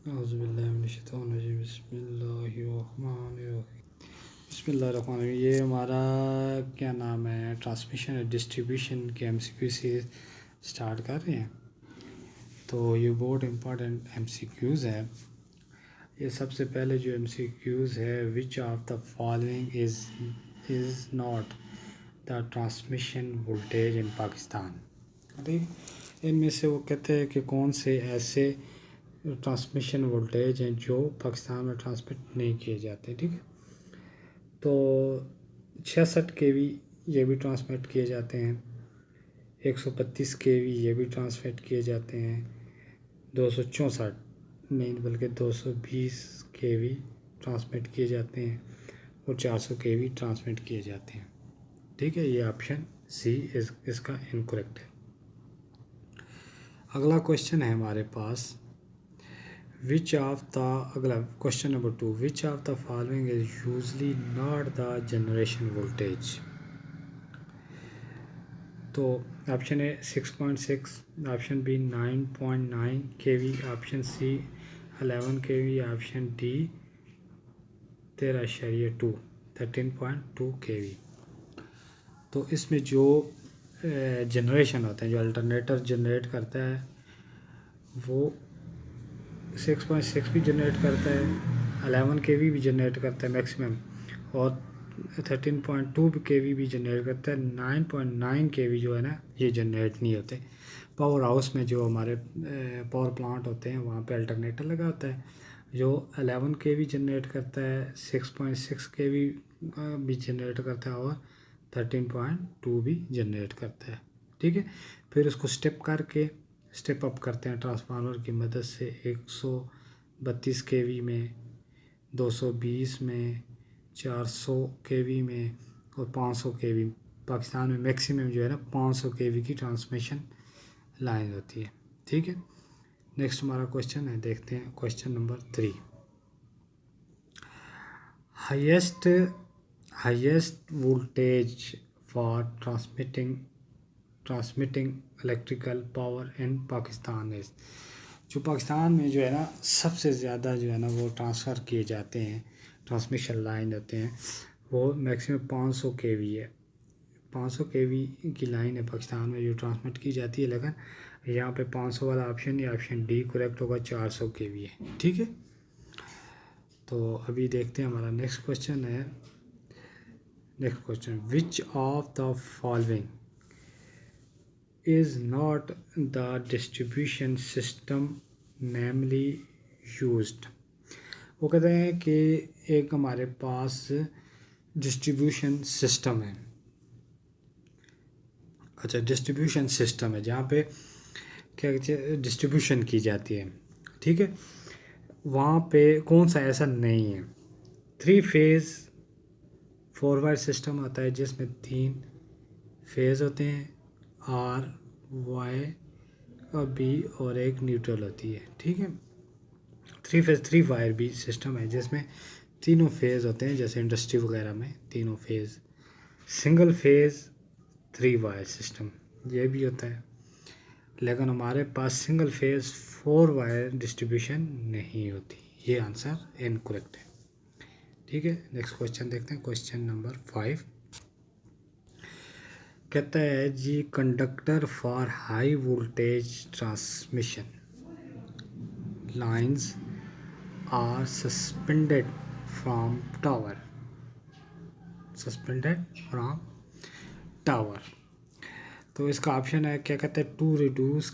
बिस्मिल्लाहिर्रहमानिर्रहीम। ये हमारा क्या नाम है, ट्रांसमिशन और डिस्ट्रीब्यूशन के एमसीक्यू सीरीज स्टार्ट कर रहे हैं। तो ये बहुत इम्पोर्टेंट एमसीक्यूज़ है। ये सबसे पहले जो एमसीक्यूज़ है, which of the following is not the transmission voltage in Pakistan. ठीक, इनमें से वो कहते हैं कि कौन से ऐसे ट्रांसमिशन वोल्टेज हैं जो पाकिस्तान में ट्रांसमिट नहीं किए जाते। ठीक है, तो 66 केवी ये भी ट्रांसमिट किए जाते हैं, 132 केवी ये भी ट्रांसमिट किए जाते हैं, 264 नहीं बल्कि 220 केवी ट्रांसमिट किए जाते हैं और 400 केवी ट्रांसमिट किए जाते हैं। ठीक है, ये ऑप्शन सी इसका इनकरेक्ट है। अगला क्वेश्चन है हमारे पास, अगला question number 2, which of the following is usually not the generation voltage. तो option A 6.6, option B 9.9 kV, option C 11 kV, option D 13.2 kV. तो इसमें जो जनरेशन होते हैं, जो अल्टरनेटर जनरेट करता है वो 6.6 भी जनरेट करता है, 11 केवी भी जनरेट करता है मैक्सिमम, और 13.2 केवी भी जनरेट करता है। 9.9 केवी जो है ना, ये जनरेट नहीं होते। पावर हाउस में जो हमारे पावर प्लांट होते हैं वहाँ पे अल्टरनेटर लगा होता है, जो 11 केवी जनरेट करता है, 6.6 केवी भी जनरेट करता है और 13.2 भी जनरेट करता है। ठीक है, फिर उसको स्टेप अप करते हैं ट्रांसफार्मर की मदद से 132 केवी में, 220 में, 400 केवी में और 500 केवी। पाकिस्तान में मैक्सिमम जो है ना 500 केवी की ट्रांसमिशन लाइन होती है। ठीक है, नेक्स्ट हमारा क्वेश्चन है, देखते हैं question number 3। Highest voltage for transmitting electrical power in Pakistan is. जो पाकिस्तान में जो है ना सबसे ज़्यादा जो है ना वो ट्रांसफ़र किए जाते हैं, ट्रांसमिशन लाइन होते हैं, वो मैक्सिमम 500 केवी है। 500 केवी की लाइन है पाकिस्तान में जो ट्रांसमिट की जाती है, लेकिन यहाँ पे 500 वाला ऑप्शन या ऑप्शन डी करेक्ट होगा, 400 केवी है। ठीक है, तो अभी देखते हैं हमारा नेक्स्ट क्वेश्चन है। Next question, which of the following is not the distribution system namely used। वो कहते हैं कि एक हमारे पास डिस्ट्रीब्यूशन सिस्टम है। अच्छा, डिस्ट्रीब्यूशन सिस्टम है जहाँ पे क्या कहते हैं डिस्ट्रीब्यूशन की जाती है। ठीक है, वहाँ पे कौन सा ऐसा नहीं है। 3 फेज़ 4 वायर सिस्टम आता है जिसमें 3 फेज़ होते हैं, आर वाई और बी और एक न्यूट्रल होती है। ठीक है, 3 फेज़ 3 वायर भी सिस्टम है जिसमें तीनों फेज़ होते हैं, जैसे इंडस्ट्री वगैरह में तीनों phase. Single phase 3 wire system ये भी होता है, लेकिन हमारे पास सिंगल फेज़ 4 वायर डिस्ट्रीब्यूशन नहीं होती। ये आंसर इनकरेक्ट है। ठीक है, नेक्स्ट क्वेश्चन देखते हैं, क्वेश्चन नंबर 5। कहता है जी, conductor for high voltage transmission lines are suspended from tower. तो इसका ऑप्शन है, क्या कहते हैं, to reduce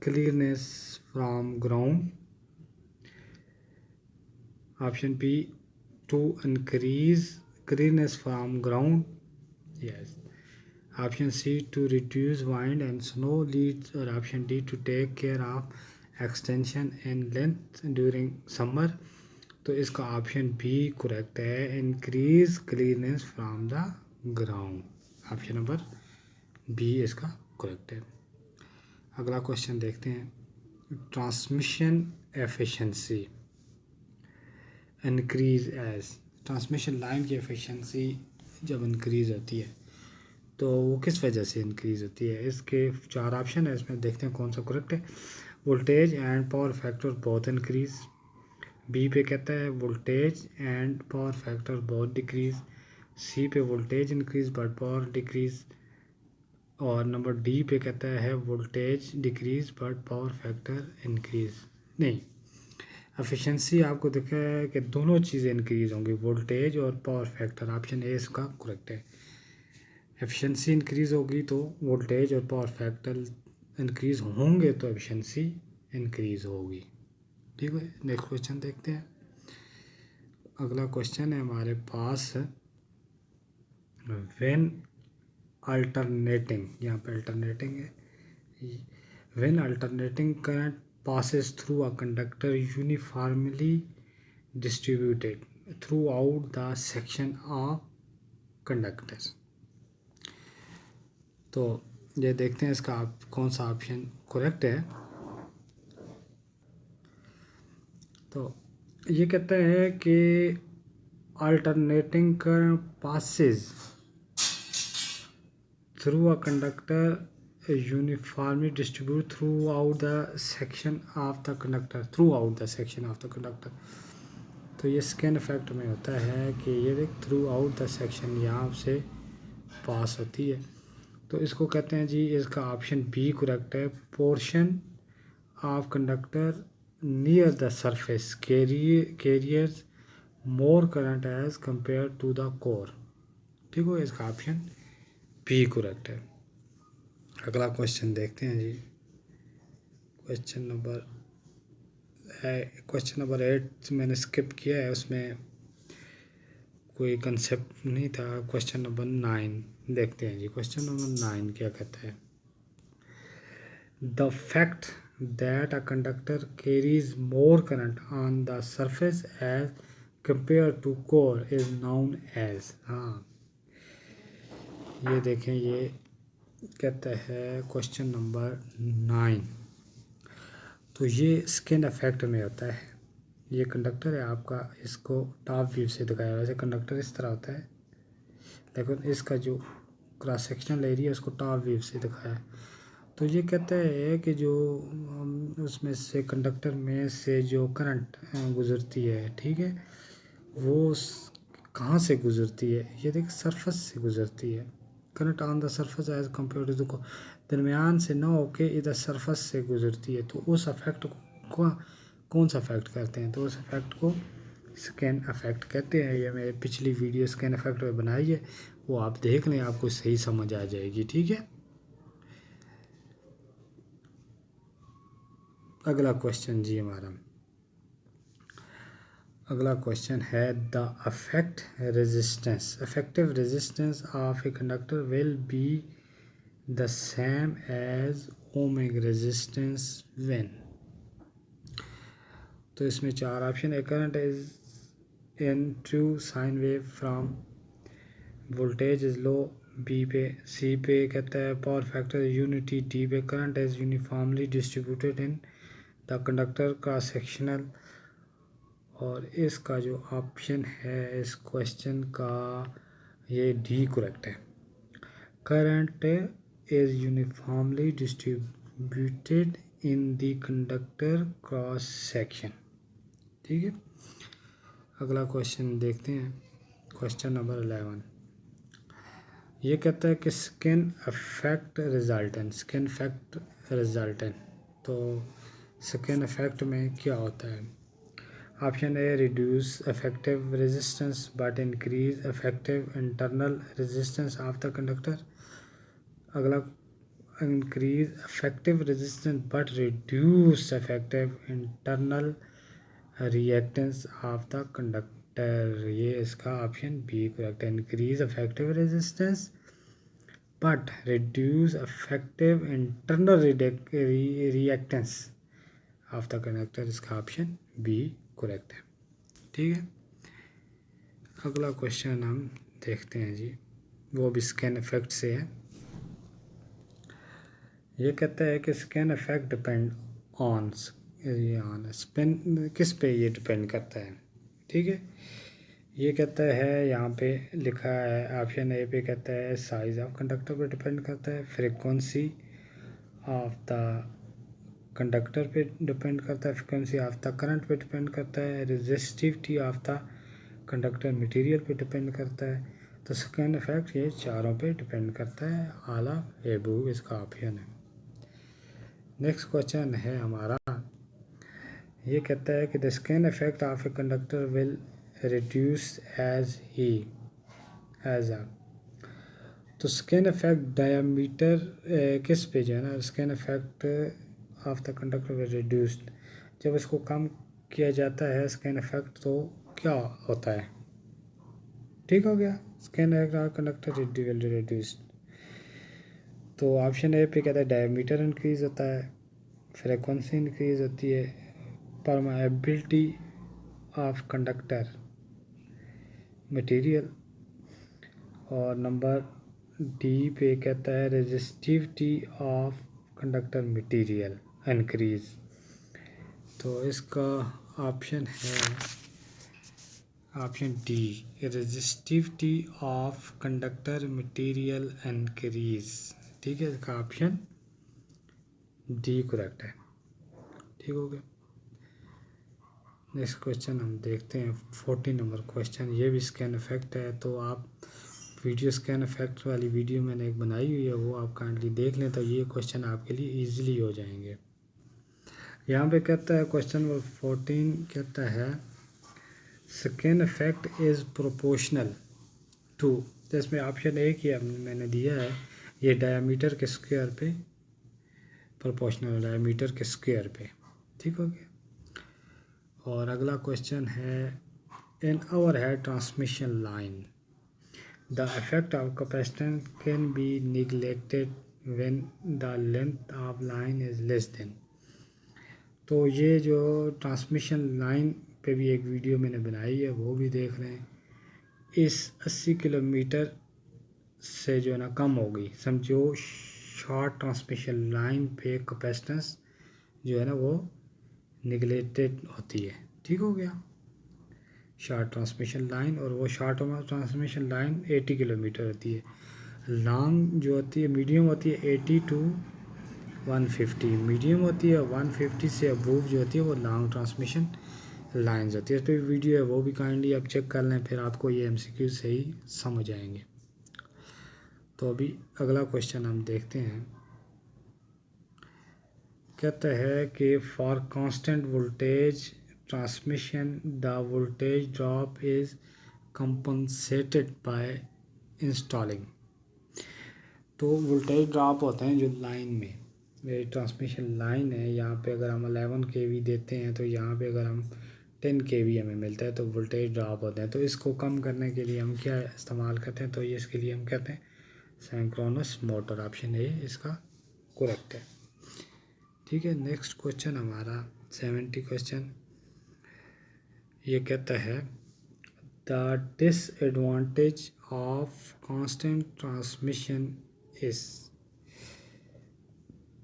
clearance from ground, option B to increase clearance from ground, yes, option C to reduce wind and snow leads, और option D to take care of extension and length during summer. तो इसका option B correct है, increase clearance from the ground. Option number B इसका correct है। अगला question देखते हैं, transmission efficiency increase as. Transmission line की एफिशिएंसी जब इंक्रीज होती है तो वो किस वजह से इंक्रीज़ होती है। इसके 4 ऑप्शन है, इसमें देखते हैं कौन सा करेक्ट है। Voltage and power factor both increase, B पे कहता है voltage and power factor both decrease, C पे voltage increase but power decrease, और नंबर डी पे कहता है voltage decrease but power factor increase. नहीं, एफिशिएंसी आपको दिखा है कि दोनों चीज़ें इंक्रीज़ होंगी, वोल्टेज और पावर फैक्टर। ऑप्शन ए इसका करेक्ट है। एफिशिएंसी इंक्रीज़ होगी तो वोल्टेज और पावर फैक्टर इंक्रीज़ होंगे तो एफिशिएंसी इंक्रीज़ होगी। ठीक है, नेक्स्ट क्वेश्चन देखते हैं। अगला क्वेश्चन है हमारे पास, व्हेन अल्टरनेटिंग, यहाँ पे अल्टरनेटिंग है, when alternating current passes through a conductor uniformly distributed throughout the section of conductor। तो ये देखते हैं इसका कौन सा ऑप्शन करेक्ट है। तो ये कहता है कि alternating current passes through a conductor uniformly distribute throughout the section of the conductor। तो ये स्कैन इफेक्ट में होता है कि ये देख थ्रू आउट द सेक्शन यहाँ से पास होती है। तो इसको कहते हैं जी, इसका ऑप्शन बी करेक्ट है। Portion of conductor near the surface carriers more current as compare to the core. ठीक हो, इसका ऑप्शन बी करेक्ट है। अगला क्वेश्चन देखते हैं जी। क्वेश्चन नंबर 8 मैंने स्किप किया है, उसमें कोई कंसेप्ट नहीं था। क्वेश्चन नंबर 9 देखते हैं जी। क्वेश्चन नंबर 9 क्या कहता है, the fact that a conductor carries more current on the surface as compare to core is known as. हाँ, ये देखें, ये कहता है क्वेश्चन नंबर 9। तो ये स्किन इफेक्ट में होता है। ये कंडक्टर है आपका, इसको टॉप व्यू से दिखाया। वैसे कंडक्टर इस तरह होता है, लेकिन इसका जो क्रॉस सेक्शनल एरिया उसको टॉप व्यू से दिखाया है। तो ये कहता है कि जो उसमें से कंडक्टर में से जो करंट गुजरती है, ठीक है, वो कहाँ से गुजरती है। ये देख, सरफेस से गुजरती है। Current on the surface as compare to the दरमियान से ना होके इधर सरफेस से गुजरती है। तो उस इफेक्ट को कौन सा इफेक्ट कहते हैं, तो उस इफेक्ट को स्कैन इफेक्ट कहते हैं। ये मैंने पिछली वीडियो स्कैन इफेक्ट में बनाई है, वो आप देख लें, आपको सही समझ आ जाएगी। ठीक है, अगला क्वेश्चन जी हमारा, अगला क्वेश्चन है the effective resistance of a conductor will be the same as ohmic resistance when. तो इसमें 4 ऑप्शन है। Current is in true sine wave from, voltage is low B पे, सी पे कहता है पावर फैक्टर यूनिटी, डी पे current is uniformly distributed in the conductor का sectional, और इसका जो ऑप्शन है इस क्वेश्चन का, ये डी करेक्ट है। Current is uniformly distributed in the conductor cross section. ठीक है, अगला क्वेश्चन देखते हैं। क्वेश्चन नंबर 11 ये कहता है कि स्किन इफेक्ट रिजल्टेंट। तो स्किन इफेक्ट में क्या होता है। Option A reduce effective resistance but increase effective internal resistance of the conductor. अगला, increase effective resistance but reduce effective internal reactance of the conductor. ये इसका ऑप्शन बी करेक्ट है। Increase effective resistance but reduce effective internal reactance of the conductor, इसका option B correct है। ठीक है, अगला question हम देखते हैं जी, वो भी स्कैन इफेक्ट से है। ये कहता है कि scan effect depend on spin, किस पे ये डिपेंड करता है। ठीक है, ये कहता है, यहाँ पे लिखा है ऑप्शन ए पे कहता है साइज़ ऑफ कंडक्टर पे डिपेंड करता है, फ्रीक्वेंसी ऑफ द कंडक्टर पे डिपेंड करता है, फ्रीक्वेंसी ऑफ द करंट पे डिपेंड करता है, resistivity of the conductor material पे डिपेंड करता है। तो स्कैन इफेक्ट ये चारों पे डिपेंड करता है। आला एबू इसका ऑप्शन है। नेक्स्ट क्वेश्चन है हमारा, ये कहता है कि the skin effect of a conductor will reduce as a तो स्कैन इफेक्ट डायमीटर किस पे जो है ना, skin effect of the conductor will reduced, जब इसको कम किया जाता है स्कैन इफेक्ट तो क्या होता है? ठीक हो गया, scan effect conductor will reduced. तो ऑप्शन ए पे कहता है डायमीटर इंक्रीज होता है, फ्रीक्वेंसी इंक्रीज होती है, परमेबिलिटी ऑफ कंडक्टर मटेरियल, और नंबर डी पे कहता है resistivity of conductor material increase. तो इसका ऑप्शन है option D, resistivity of conductor material increase. ठीक है, इसका ऑप्शन डी करेक्ट है। ठीक हो गया। नेक्स्ट क्वेश्चन हम देखते हैं 14 नंबर क्वेश्चन, ये भी स्कैन इफेक्ट है। तो आप वीडियो स्कैन इफेक्ट वाली वीडियो मैंने एक बनाई हुई है, वो आप काइंडली देख लें, तो ये क्वेश्चन आपके लिए इजीली हो जाएंगे। यहाँ पे कहता है क्वेश्चन नंबर 14 कहता है skin effect is proportional to, तो इसमें ऑप्शन ए की मैंने दिया है, ये डायमीटर के स्क्वायर पे प्रोपोर्शनल, डायमीटर के स्क्वायर पे। ठीक हो गया। और अगला क्वेश्चन है in overhead transmission line the effect of capacitance can be neglected when the length of line is less than। तो ये जो ट्रांसमिशन लाइन पे भी एक वीडियो मैंने बनाई है, वो भी देख रहे हैं। इस 80 किलोमीटर से जो है ना कम हो गई, समझो शॉर्ट ट्रांसमिशन लाइन पे कैपेसिटेंस जो है ना वो निगलेक्टेड होती है। ठीक हो गया, शॉर्ट ट्रांसमिशन लाइन, और वो शॉर्ट ट्रांसमिशन लाइन 80 किलोमीटर होती है। लॉन्ग जो होती है, मीडियम होती है 80 to 150, मीडियम होती है 150 से अबूव जो होती है वो लॉन्ग ट्रांसमिशन लाइंस होती है। इस पर वीडियो है, वो भी काइंडली आप चेक कर लें, फिर आपको ये MCQ सही समझ आएंगे। तो अभी अगला क्वेश्चन हम देखते हैं। कहता है कि for constant voltage transmission the voltage drop is compensated by installing। तो वोल्टेज ड्रॉप होते हैं जो लाइन में, ये ट्रांसमिशन लाइन है, यहाँ पे अगर हम 11 kV देते हैं तो यहाँ पे अगर हम 10 kV हमें मिलता है तो वोल्टेज ड्रॉप होते हैं। तो इसको कम करने के लिए हम क्या इस्तेमाल करते हैं, तो ये इसके लिए हम कहते हैं सिंक्रोनस मोटर। ऑप्शन ए इसका करेक्ट है। ठीक है, नेक्स्ट क्वेश्चन हमारा 70 क्वेश्चन, ये कहता है the disadvantage of constant transmission is.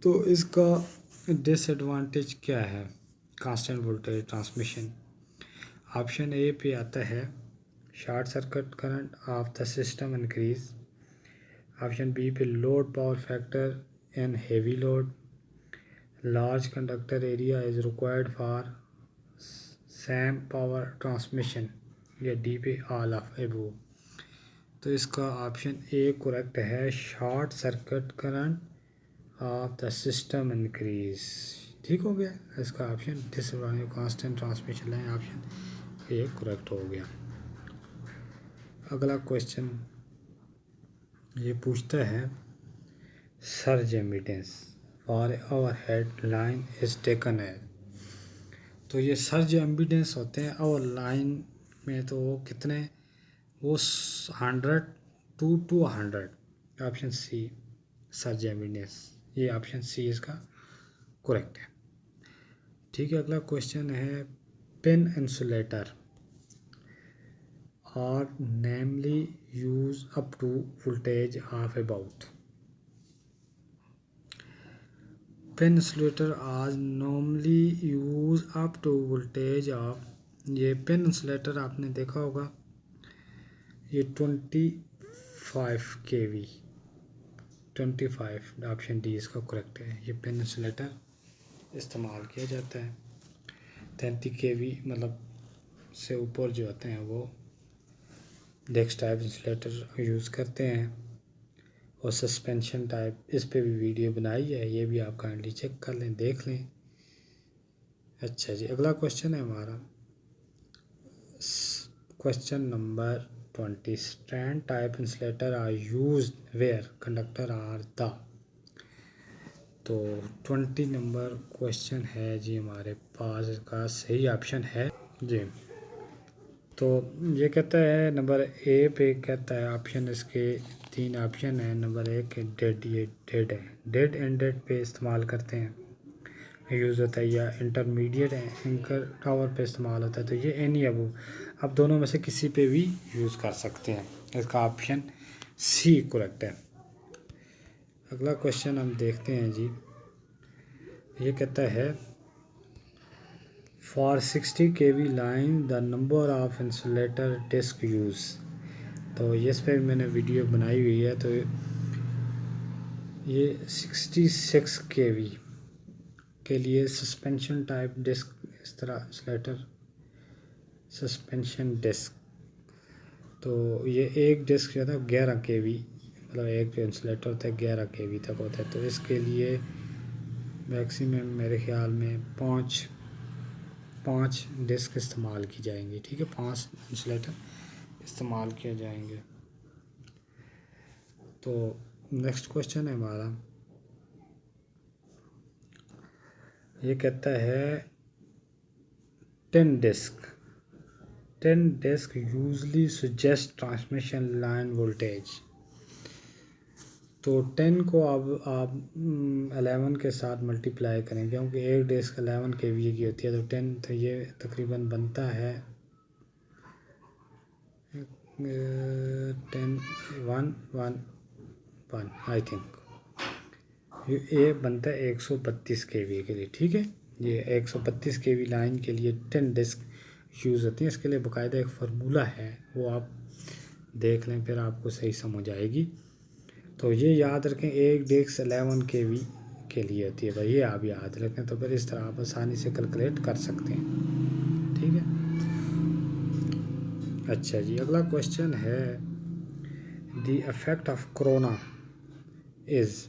तो इसका डिसएडवांटेज क्या है constant voltage transmission? Option A पे आता है short circuit current of the system increase, option B पे load power factor in heavy load, large conductor area is required for same power transmission, या D पे all of above. तो इसका option A correct है, short circuit current of the system increase. ठीक हो गया, इसका option disadvantage constant transmission line, option A correct हो गया। अगला क्वेश्चन ये पूछता है surge admittance for overhead line is taken as. तो ये सर्ज एम्बिडेंस होते हैं और लाइन में, तो वो कितने, वो 100 to 200। ऑप्शन सी सर्ज एम्बिडेंस, ये ऑप्शन सी इसका करेक्ट है। ठीक है, अगला क्वेश्चन है pin insulator are normally use up to voltage of about. Pin insulator are normally use up to voltage of, ये पिन इंसुलेटर आपने देखा होगा ये 25 kV, 25 ऑप्शन डी इसका करेक्ट है। ये पेन इंसुलेटर इस्तेमाल किया जाता है। 33 kV मतलब से ऊपर जो होते हैं वो डेस्क टाइप इंसुलेटर यूज़ करते हैं। और सस्पेंशन टाइप, इस पे भी वीडियो बनाई है, ये भी आप काइंडली चेक कर लें, देख लें। अच्छा जी, अगला क्वेश्चन है हमारा question number 20। Strand type insulator are used where conductor are the. तो 20 नंबर क्वेश्चन है जी हमारे पास, इसका सही ऑप्शन है जी। तो ये कहता है नंबर ए पे कहता है ऑप्शन, इसके 3 ऑप्शन है। नंबर 1 डेड, ये डेड है, डेड एंडेड पे इस्तेमाल करते हैं, यूज़ होता है, या इंटरमीडिएट एंकर टावर पे इस्तेमाल होता है। तो ये एनी अब आप दोनों में से किसी पे भी यूज़ कर सकते हैं। इसका ऑप्शन सी करेक्ट है। अगला क्वेश्चन हम देखते हैं जी। ये कहता है for 60 kV line the number of insulator disc use. तो इस पर मैंने वीडियो बनाई हुई है। तो ये 66 kV के लिए सस्पेंशन टाइप डिस्क, इस तरह इंसुलेटर सस्पेंशन डिस्क। तो ये एक डिस्क जो था 11 kV, मतलब एक जो इंसुलेटर होता है 11 kV तक होता है। तो इसके लिए मैक्सिमम मेरे ख्याल में पाँच डिस्क इस्तेमाल की जाएंगी। ठीक है, 5 इंसुलेटर इस्तेमाल किए जाएंगे। तो नेक्स्ट क्वेश्चन है हमारा, ये कहता है 10 disc usually suggest transmission line voltage. तो 10 को अब आप 11 के साथ मल्टीप्लाई करें, क्योंकि एक डिस्क 11 kV की होती है। तो 10, तो ये तकरीबन बनता है 10 1 1 1 आई थिंक ये बनता है 132 kV के लिए। ठीक है, ये 132 kV लाइन के लिए 10 डिस्क यूज़ होती है। इसके लिए बाकायदा एक फार्मूला है, वो आप देख लें, फिर आपको सही समझ आएगी। तो ये याद रखें, एक डिस्क 11 kV के लिए होती है भाई, ये आप याद रखें। तो फिर इस तरह आप आसानी से कैलकुलेट कर सकते हैं। ठीक है, अच्छा जी, अगला क्वेश्चन है the effect of corona is.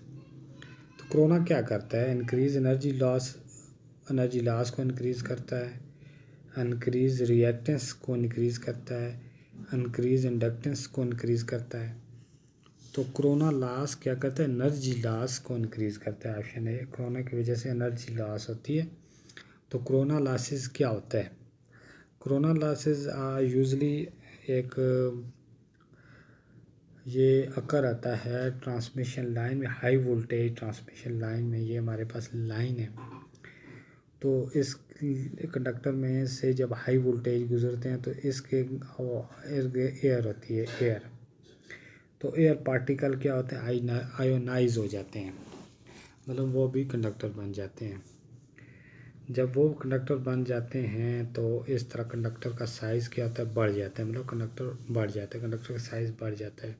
तो कोरोना क्या करता है? इंक्रीज एनर्जी लॉस को इंक्रीज़ करता है, इंक्रीज रिएक्टेंस को इंक्रीज़ करता है, इंक्रीज इंडक्टेंस को इंक्रीज़ करता है। तो कोरोना लॉस क्या करता है? एनर्जी लॉस को इंक्रीज़ करता है। ऑप्शन ए, कोरोना की वजह से एनर्जी लॉस होती है। तो कोरोना लॉसेस क्या होता है? कोरोना लॉसेस यूजली एक ये अकर आता है ट्रांसमिशन लाइन में, हाई वोल्टेज ट्रांसमिशन लाइन में। ये हमारे पास लाइन है, तो इस कंडक्टर में से जब हाई वोल्टेज गुजरते हैं तो इसके एयर होती है, एयर। तो एयर पार्टिकल क्या होते हैं? आयोनाइज हो जाते हैं, मतलब वो भी कंडक्टर बन जाते हैं। जब वो कंडक्टर बन जाते हैं तो इस तरह कंडक्टर का साइज़ क्या होता है? बढ़ जाता है, मतलब कंडक्टर बढ़ जाता है, कंडक्टर का साइज़ बढ़ जाता है।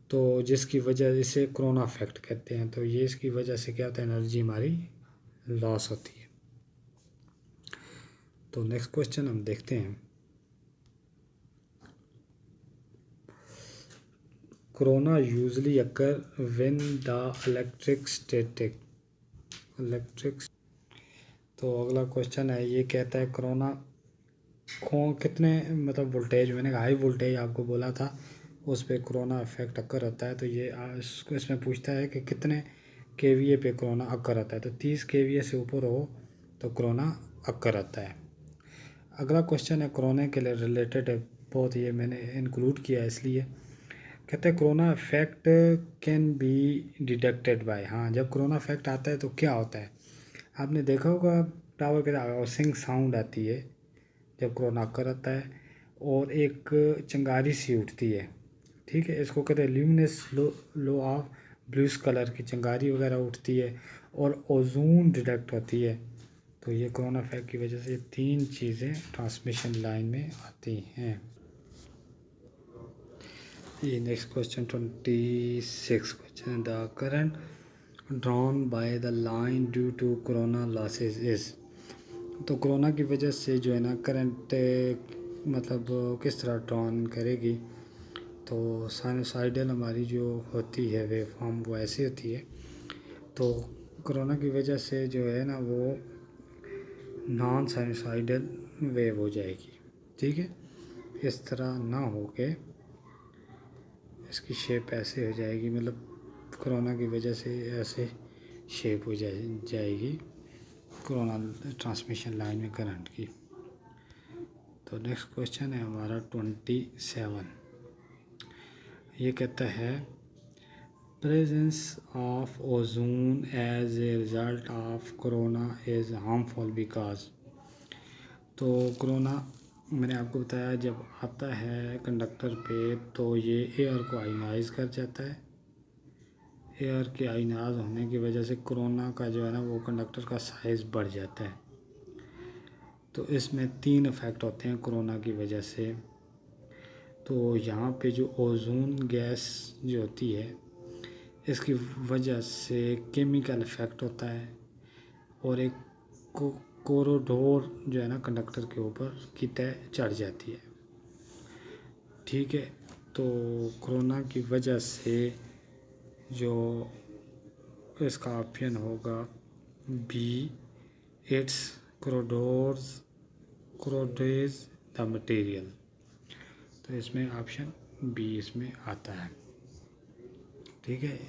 तो जिसकी वजह, इसे कोरोना इफेक्ट कहते हैं। तो ये इसकी वजह से क्या होता है? एनर्जी हमारी लॉस होती है। तो नेक्स्ट क्वेश्चन हम देखते हैं। Corona usually occur when the electric. तो अगला क्वेश्चन है, ये कहता है कोरोना को कितने, मतलब वोल्टेज, मैंने हाई वोल्टेज आपको बोला था, उस पर कोरोना इफेक्ट अकर होता है। तो ये इसमें पूछता है कि कितने केवीए पे कोरोना अकर होता है। तो 30 केवीए से ऊपर हो तो कोरोना अकर होता है। अगला क्वेश्चन है कोरोना के लिए रिलेटेड है बहुत, ये मैंने इंक्लूड किया है इसलिए। कहते हैं corona effect can be detected by. हाँ, जब कोरोना इफेक्ट आता है तो क्या होता है? आपने देखा होगा टावर के हाउसिंग साउंड आती है जब कोरोना अकर आता है, और एक चिंगारी सी उठती है। ठीक है, इसको कहते हैं luminous low of blues colour की चिंगारी वगैरह उठती है, और ओजोन डिटेक्ट होती है। तो ये कोरोना इफेक्ट की वजह से 3 चीज़ें ट्रांसमिशन लाइन में आती हैं। ये next question 26 question, the current drawn by the line due to corona losses is. तो कोरोना की वजह से जो है ना करंट मतलब किस तरह ड्रॉन करेगी। तो साइनोसाइडल हमारी जो होती है वेव फॉर्म वो ऐसी होती है। तो कोरोना की वजह से जो है ना वो नॉन साइनोसाइडल वेव हो जाएगी। ठीक है, इस तरह ना हो के इसकी शेप ऐसे हो जाएगी, मतलब कोरोना की वजह से ऐसे शेप हो जाएगी कोरोना ट्रांसमिशन लाइन में करंट की। तो नेक्स्ट क्वेश्चन है हमारा 27। ये कहता है presence of ozone as a result of corona is harmful because. तो कोरोना मैंने आपको बताया जब आता है कंडक्टर पे तो ये एयर को आयनाइज कर जाता है। एयर के आयनाइज होने की वजह से कोरोना का जो है ना वो कंडक्टर का साइज़ बढ़ जाता है। तो इसमें 3 इफ़ेक्ट होते हैं कोरोना की वजह से। तो यहाँ पे जो ओजोन गैस जो होती है इसकी वजह से केमिकल इफ़ेक्ट होता है और एक कोरोडोर जो है ना कंडक्टर के ऊपर की तय चढ़ जाती है। ठीक है, तो कोरोना की वजह से जो इसका ऑप्शन होगा बी, इट्स कोरोडेज द मटेरियल। तो इसमें ऑप्शन बी इसमें आता है। ठीक है।